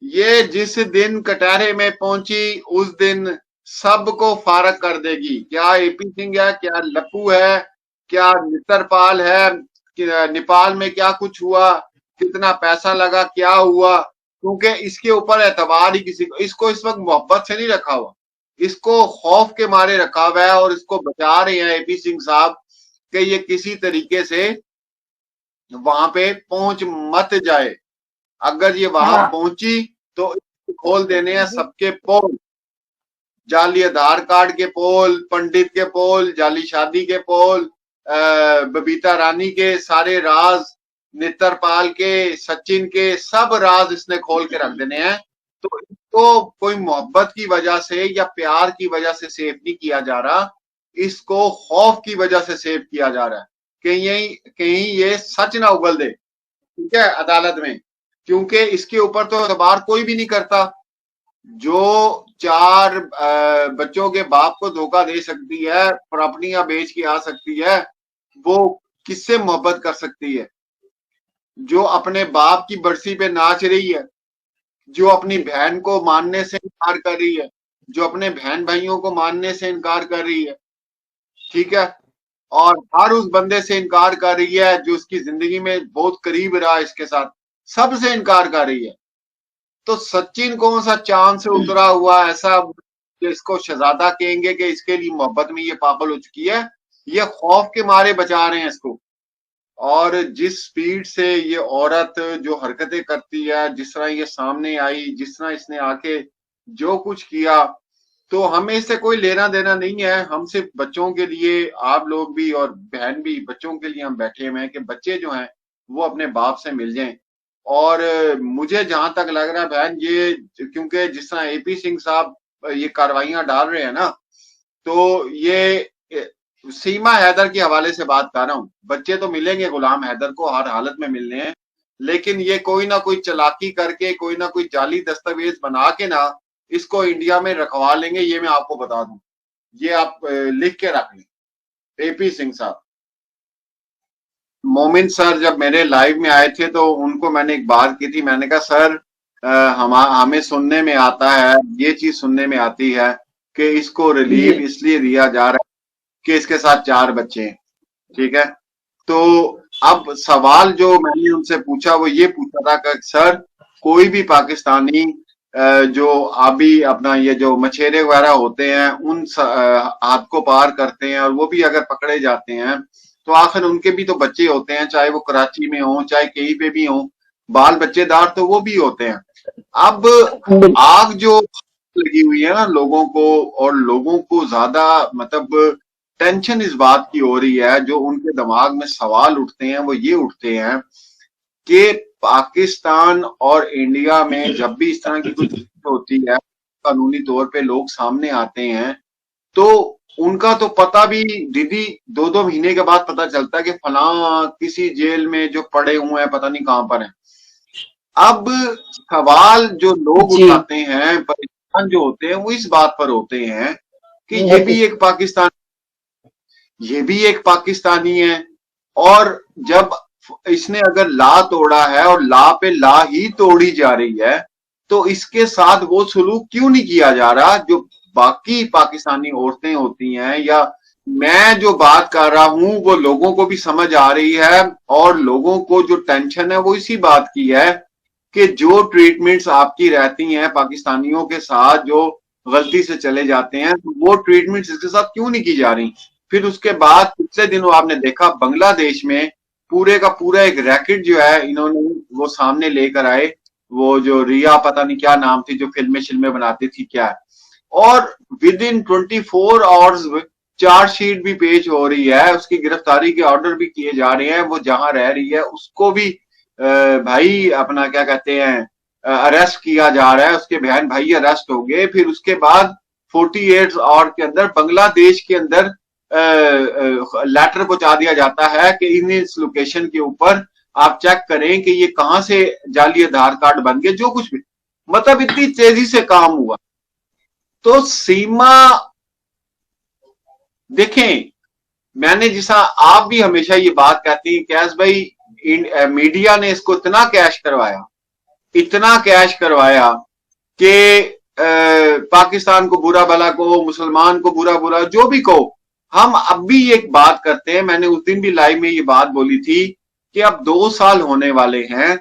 ये जिस दिन कटहरे में पहुंची उस दिन सबको फारग कर देगी। क्या एपी सिंह है, क्या लप्पू है, क्या नितरपाल है, नेपाल में क्या कुछ हुआ, कितना पैसा लगा, क्या हुआ, क्योंकि इसके ऊपर एतबार ही किसी को, इसको इस वक्त मोहब्बत से नहीं रखा हुआ, इसको खौफ के मारे रखा हुआ है, और इसको बचा रहे हैं एपी सिंह साहब कि ये किसी तरीके से वहां पे पहुंच मत जाए। अगर ये वहां हाँ पहुंची तो खोल देने हैं जी सबके पोल, जाली आधार कार्ड के पोल, पंडित के पोल, जाली शादी के पोल, बबीता रानी के सारे राज, नितरपाल के, सचिन के सब राज इसने खोल के रख देने हैं। तो इसको कोई मोहब्बत की वजह से या प्यार की वजह से सेव नहीं किया जा रहा, इसको खौफ की वजह से सेव किया जा रहा है कहीं ये सच ना उगल दे, ठीक है, अदालत में, क्योंकि इसके ऊपर तो एतबार कोई भी नहीं करता। जो चार बच्चों के बाप को धोखा दे सकती है, प्रॉपर्टियां बेच के आ सकती है, वो किससे मोहब्बत कर सकती है? जो अपने बाप की बरसी पे नाच रही है, जो अपनी बहन को मानने से इनकार कर रही है, जो अपने बहन भाइयों को मानने से इनकार कर रही है, ठीक है, और हर उस बंदे से इनकार कर रही है जो उसकी जिंदगी में बहुत करीब रहा, इसके साथ सबसे इनकार कर रही है। तो सचिन कौन सा चांद से उतरा हुआ ऐसा कि इसको शहजादा कहेंगे कि इसके लिए मोहब्बत में ये पागल हो चुकी है? ये खौफ के मारे बचा रहे हैं इसको। और जिस स्पीड से ये औरत जो हरकतें करती है, जिस तरह ये सामने आई, जिस तरह इसने आके जो कुछ किया, तो हमें इससे कोई लेना देना नहीं है। हम सिर्फ बच्चों के लिए, आप लोग भी और बहन भी, बच्चों के लिए हम बैठे हुए हैं कि बच्चे जो हैं वो अपने बाप से मिल जाएं। और मुझे जहां तक लग रहा है बहन, ये क्योंकि जिस तरह एपी सिंह साहब ये कार्रवाइयां डाल रहे हैं ना, तो ये सीमा हैदर के हवाले से बात कर रहा हूँ। बच्चे तो मिलेंगे गुलाम हैदर को, हर हालत में मिलने हैं, लेकिन ये कोई ना कोई चालाकी करके, कोई ना कोई जाली दस्तावेज बना के ना इसको इंडिया में रखवा लेंगे, ये मैं आपको बता दूं। ये आप लिख के रख लें। एपी सिंह साहब, मोमिन सर जब मेरे लाइव में आए थे तो उनको मैंने एक बात की थी, मैंने कहा सर हमें सुनने में आता है, ये चीज सुनने में आती है कि इसको जी रिलीफ इसलिए दिया जा रहा है कि इसके साथ 4 बच्चे हैं, ठीक है। तो अब सवाल जो मैंने उनसे पूछा वो ये पूछा था कि सर कोई भी पाकिस्तानी जो अभी अपना ये जो मछेरे वगैरह होते हैं उन हाथ को पार करते हैं, और वो भी अगर पकड़े जाते हैं तो आखिर उनके भी तो बच्चे होते हैं, चाहे वो कराची में हो चाहे कहीं पे भी हो, बाल बच्चेदार तो वो भी होते हैं। अब आग जो लगी हुई है ना लोगों को, और लोगों को ज्यादा मतलब टेंशन इस बात की हो रही है, जो उनके दिमाग में सवाल उठते हैं वो ये उठते हैं कि पाकिस्तान और इंडिया में जब भी इस तरह की कुछ होती है, कानूनी तौर पे लोग सामने आते हैं, तो उनका तो पता भी दीदी 2-2 महीने के बाद पता चलता है कि फला किसी जेल में जो पड़े हुए हैं पता नहीं कहां पर है। अब सवाल जो लोग जी उठाते हैं, परेशान जो होते हैं, वो इस बात पर होते हैं कि बहुत ही ये भी एक पाकिस्तानी है, और जब इसने अगर ला तोड़ा है और ला पे ला ही तोड़ी जा रही है, तो इसके साथ वो सलूक क्यों नहीं किया जा रहा जो बाकी पाकिस्तानी औरतें होती हैं? या मैं जो बात कर रहा हूं वो लोगों को भी समझ आ रही है, और लोगों को जो टेंशन है वो इसी बात की है कि जो ट्रीटमेंट्स आपकी रहती हैं पाकिस्तानियों के साथ जो गलती से चले जाते हैं, तो वो ट्रीटमेंट्स इसके साथ क्यों नहीं की जा रही? फिर उसके बाद पिछले दिनों आपने देखा बांग्लादेश में पूरे का पूरा एक रैकेट जो है इन्होंने वो सामने लेकर आए, वो जो रिया पता नहीं क्या नाम थी जो फिल्में शिल्में बनाती थी क्या है, और विद इन 24 आवर्स चार्जशीट भी पेश हो रही है, उसकी गिरफ्तारी के ऑर्डर भी किए जा रहे हैं, वो जहां रह रही है उसको भी भाई अपना क्या कहते हैं अरेस्ट किया जा रहा है, उसके बहन भाई अरेस्ट हो गए। फिर उसके बाद 48 आवर के अंदर बांग्लादेश के अंदर लेटर पहुंचा दिया जाता है कि इन इस लोकेशन के ऊपर आप चेक करें कि ये कहां से जाली आधार कार्ड बन गए, जो कुछ भी, मतलब इतनी तेजी से काम हुआ। तो सीमा देखें, मैंने जिसा आप भी हमेशा ये बात कहती हैं कैश भाई, मीडिया ने इसको इतना कैश करवाया, इतना कैश करवाया कि पाकिस्तान को बुरा भला कहो, मुसलमान को बुरा बुरा जो भी कहो, हम अब भी एक बात करते हैं। मैंने उस दिन भी लाइव में ये बात बोली थी कि अब 2 साल होने वाले हैं,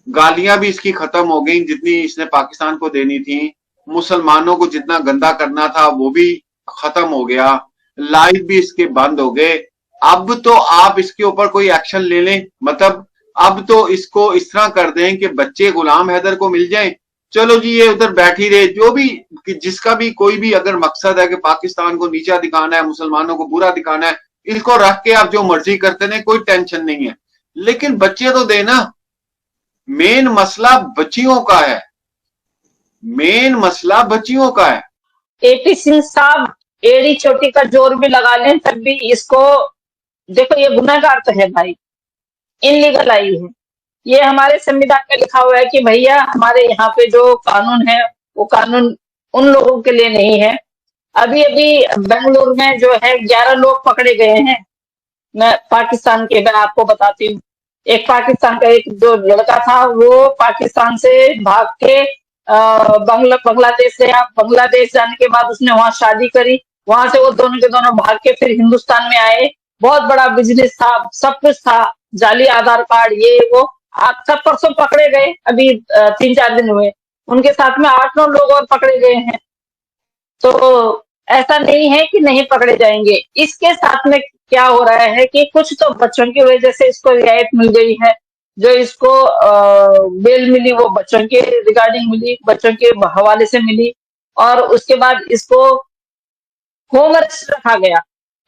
गालियां भी इसकी खत्म हो गई जितनी इसने पाकिस्तान को देनी थी, मुसलमानों को जितना गंदा करना था वो भी खत्म हो गया, लाइव भी इसके बंद हो गए। अब तो आप इसके ऊपर कोई एक्शन ले लें, मतलब अब तो इसको इस तरह कर दें कि बच्चे गुलाम हैदर को मिल जाएं, चलो जी ये उधर बैठी रहे, जो भी जिसका भी कोई भी अगर मकसद है कि पाकिस्तान को नीचा दिखाना है, मुसलमानों को बुरा दिखाना है, इसको रख के आप जो मर्जी करते हैं, कोई टेंशन नहीं है, लेकिन बच्चे तो देना। मेन मसला बच्चियों का है, मेन मसला बच्चियों का है। एपी सिंह साहब एड़ी चोटी का जोर भी लगा लें तब भी इसको, देखो ये गुनहगार तो है भाई, इनलीगल आई है। ये हमारे संविधान में लिखा हुआ है कि भैया हमारे यहाँ पे जो कानून है वो कानून उन लोगों के लिए नहीं है। अभी अभी बेंगलुरु में जो है 11 लोग पकड़े गए हैं। मैं पाकिस्तान के, मैं आपको बताती हूँ, एक पाकिस्तान का एक जो लड़का था वो पाकिस्तान से भाग के बांग्लादेश गया। बांग्लादेश जाने के बाद उसने वहां शादी करी, वहां से वो दोनों के दोनों भाग के फिर हिंदुस्तान में आए। बहुत बड़ा बिजनेस था, सब कुछ था, जाली आधार कार्ड ये वो। आज सब परसों पकड़े गए, अभी 3-4 दिन हुए, उनके साथ में 8-9 लोग और पकड़े गए हैं। तो ऐसा नहीं है कि नहीं पकड़े जाएंगे। इसके साथ में क्या हो रहा है कि कुछ तो बच्चों की वजह से इसको रियायत मिल गई है, जो इसको बेल मिली वो बच्चों के रिगार्डिंग मिली, बच्चों के हवाले से मिली, और उसके बाद इसको होम अरेस्ट रखा गया।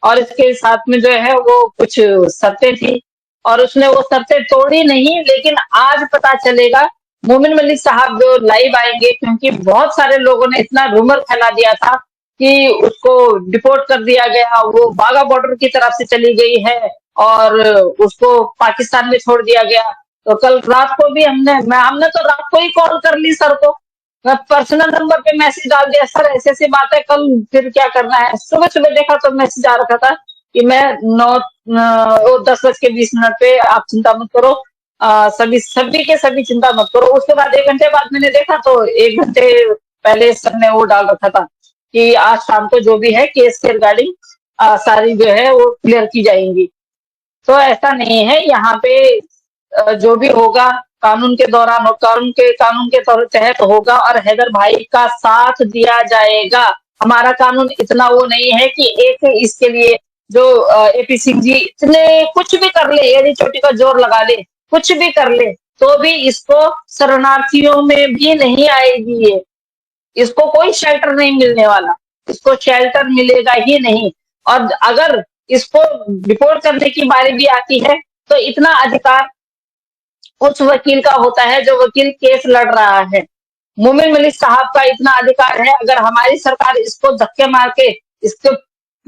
और इसके साथ में जो है वो कुछ शर्तें थी, और उसने वो शर्तें तोड़ी नहीं, लेकिन आज पता चलेगा। मोमिन मलिक साहब जो लाइव आएंगे, क्योंकि बहुत सारे लोगों ने इतना रूमर फैला दिया था कि उसको डिपोर्ट कर दिया गया, वो बाघा बॉर्डर की तरफ से चली गई है और उसको पाकिस्तान में छोड़ दिया गया। तो कल रात को भी हमने तो रात को ही कॉल कर ली सर को, मैं पर्सनल नंबर पे मैसेज डाल दिया, सर ऐसे ऐसी बात है, कल फिर क्या करना है। सुबह सुबह देखा तो मैसेज आ रखा था कि मैं 10:20 पे, आप चिंता मत करो, सभी सभी के सभी चिंता मत करो। उसके बाद 1 घंटे बाद मैंने देखा तो 1 घंटे पहले सर ने वो डाल रखा था कि आज शाम को जो भी है केस के रिगार्डिंग सारी जो है वो क्लियर की जाएंगी। तो ऐसा नहीं है, यहाँ पे जो भी होगा कानून के दौरान और कानून के तहत होगा, और हैदर भाई का साथ दिया जाएगा। हमारा कानून इतना वो नहीं है कि एक इसके लिए जो एपी सिंह जी इतने कुछ भी कर ले, एड़ी चोटी का जोर लगा ले, कुछ भी कर ले, तो भी इसको शरणार्थियों में भी नहीं आएगी ये, इसको कोई शेल्टर नहीं मिलने वाला, इसको शेल्टर मिलेगा ही नहीं। और अगर इसको रिपोर्ट करने की बारी भी आती है तो इतना अधिकार उस वकील का होता है जो वकील केस लड़ रहा है। मोमिन मलिक साहब का इतना अधिकार है, अगर हमारी सरकार इसको धक्के मार के, इसको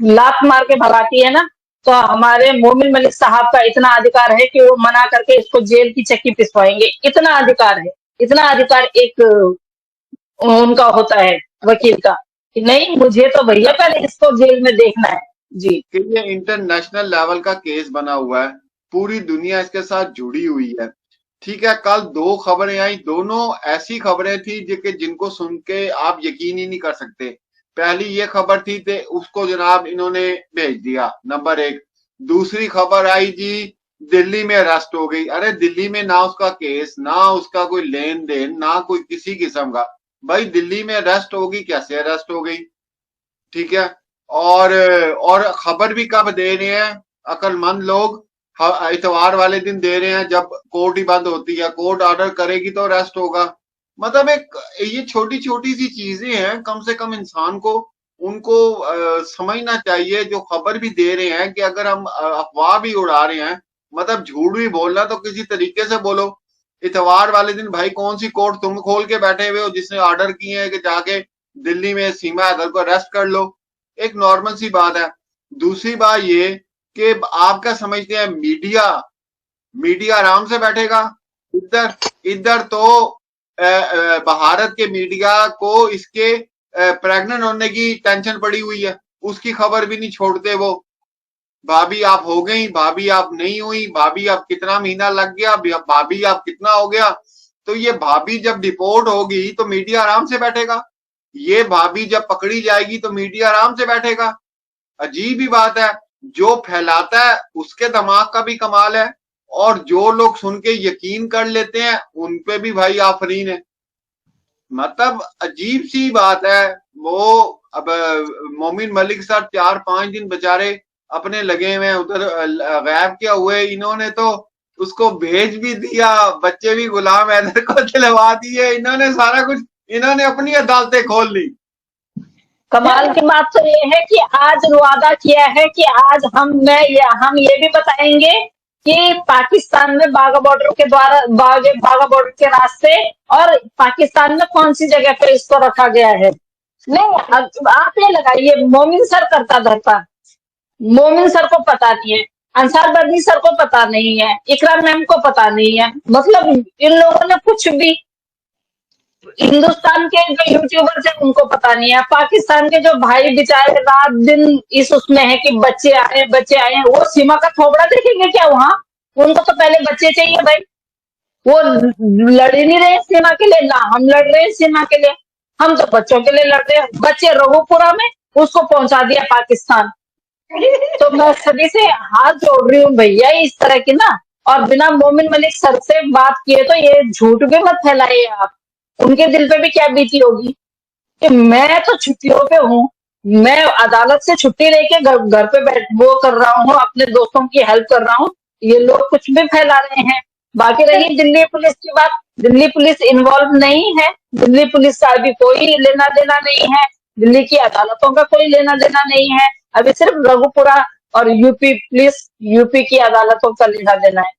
लात मार के भगाती है ना, तो हमारे मोमिन मलिक साहब का इतना अधिकार है कि वो मना करके इसको जेल की चक्की पिसवाएंगे। इतना अधिकार है, इतना अधिकार एक उनका होता है वकील का, कि नहीं मुझे तो भैया पहले इसको जेल में देखना है जी। कि ये इंटरनेशनल लेवल का केस बना हुआ है, पूरी दुनिया इसके साथ जुड़ी हुई है। ठीक है, कल 2 खबरें आई, दोनों ऐसी खबरें थी जिनको सुन के आप यकीन ही नहीं कर सकते। पहली ये खबर थी कि उसको जनाब इन्होंने भेज दिया, नंबर 1। दूसरी खबर आई जी दिल्ली में अरेस्ट हो गई। अरे दिल्ली में ना उसका केस, ना उसका कोई लेन देन, ना कोई किसी किस्म का, भाई दिल्ली में अरेस्ट होगी, कैसे अरेस्ट हो गई? ठीक है, और खबर भी कब दे रहे हैं अक्लमंद लोग? इतवार वाले दिन दे रहे हैं जब कोर्ट ही बंद होती है, कोर्ट ऑर्डर करेगी तो अरेस्ट होगा। मतलब एक ये छोटी छोटी सी चीजें हैं, कम से कम इंसान को उनको समझना चाहिए। जो खबर भी दे रहे हैं कि अगर हम अफवाह भी उड़ा रहे हैं, मतलब झूठ भी बोलना तो किसी तरीके से बोलो। इतवार वाले दिन भाई कौन सी कोर्ट तुम खोल के बैठे हुए हो जिसने ऑर्डर किए हैं कि जाके दिल्ली में सीमा हैदर को अरेस्ट कर लो? एक नॉर्मल सी बात है। दूसरी बात ये कि आप क्या समझते हैं, मीडिया मीडिया आराम से बैठेगा? इधर इधर तो भारत के मीडिया को इसके प्रेग्नेंट होने की टेंशन पड़ी हुई है, उसकी खबर भी नहीं छोड़ते वो। भाभी आप हो गई, भाभी आप नहीं हुई, भाभी आप कितना महीना लग गया, भाभी आप कितना हो गया, तो ये भाभी जब डिपोर्ट होगी तो मीडिया आराम से बैठेगा, ये भाभी जब पकड़ी जाएगी तो मीडिया आराम से बैठेगा। अजीब ही बात है, जो फैलाता है उसके दिमाग का भी कमाल है, और जो लोग सुन के यकीन कर लेते हैं उन पे भी भाई आफरीन है। मतलब अजीब सी बात है। वो अब मोमिन मलिक सर 4-5 दिन बेचारे अपने लगे हुए हैं उधर, गायब क्या हुए, इन्होंने तो उसको भेज भी दिया, बच्चे भी गुलाम हैदर को दिलवा दिए, इन्होंने सारा कुछ, इन्होंने अपनी अदालतें खोल ली। कमाल की बात तो ये है कि आज वादा किया है कि आज हम ये भी बताएंगे कि पाकिस्तान में बाघा बॉर्डर के द्वारा बाघा बॉर्डर के रास्ते और पाकिस्तान में कौन सी जगह पे इसको रखा गया है। नहीं, आप ये लगाइए, मोमिन सर करता धरता, मोमिन सर को पता नहीं है, अंसार बर्नी सर को पता नहीं है, इकरा मैम को पता नहीं है। मतलब इन लोगों ने कुछ भी, हिंदुस्तान के जो यूट्यूबर्स हैं उनको पता नहीं है, पाकिस्तान के जो भाई बेचारे रात दिन इस उसमें है कि बच्चे आए, वो सीमा का थोबड़ा देखेंगे क्या वहां? उनको तो पहले बच्चे चाहिए भाई। वो लड़ ही नहीं रहे सीमा के लिए, ना हम लड़ रहे हैं सीमा के लिए, हम तो बच्चों के लिए लड़ रहे हैं। बच्चे रघुपुरा में, उसको पहुंचा दिया पाकिस्तान। तो मैं सभी से हाथ जोड़ रही हूँ भैया, इस तरह की ना, और बिना मोमिन मलिक सर से बात किए तो ये झूठ भी मत फैलाइए आप। उनके दिल पे भी क्या बीती होगी कि मैं तो छुट्टियों पे हूँ, मैं अदालत से छुट्टी लेके घर पे बैठ वो कर रहा हूँ, अपने दोस्तों की हेल्प कर रहा हूँ, ये लोग कुछ भी फैला रहे हैं। बाकी रही दिल्ली पुलिस की बात, दिल्ली पुलिस इन्वॉल्व नहीं है, दिल्ली पुलिस का अभी कोई लेना देना नहीं है, दिल्ली की अदालतों का कोई लेना देना नहीं है, अभी सिर्फ रघुपुरा और यूपी पुलिस, यूपी की अदालतों का लेना देना है।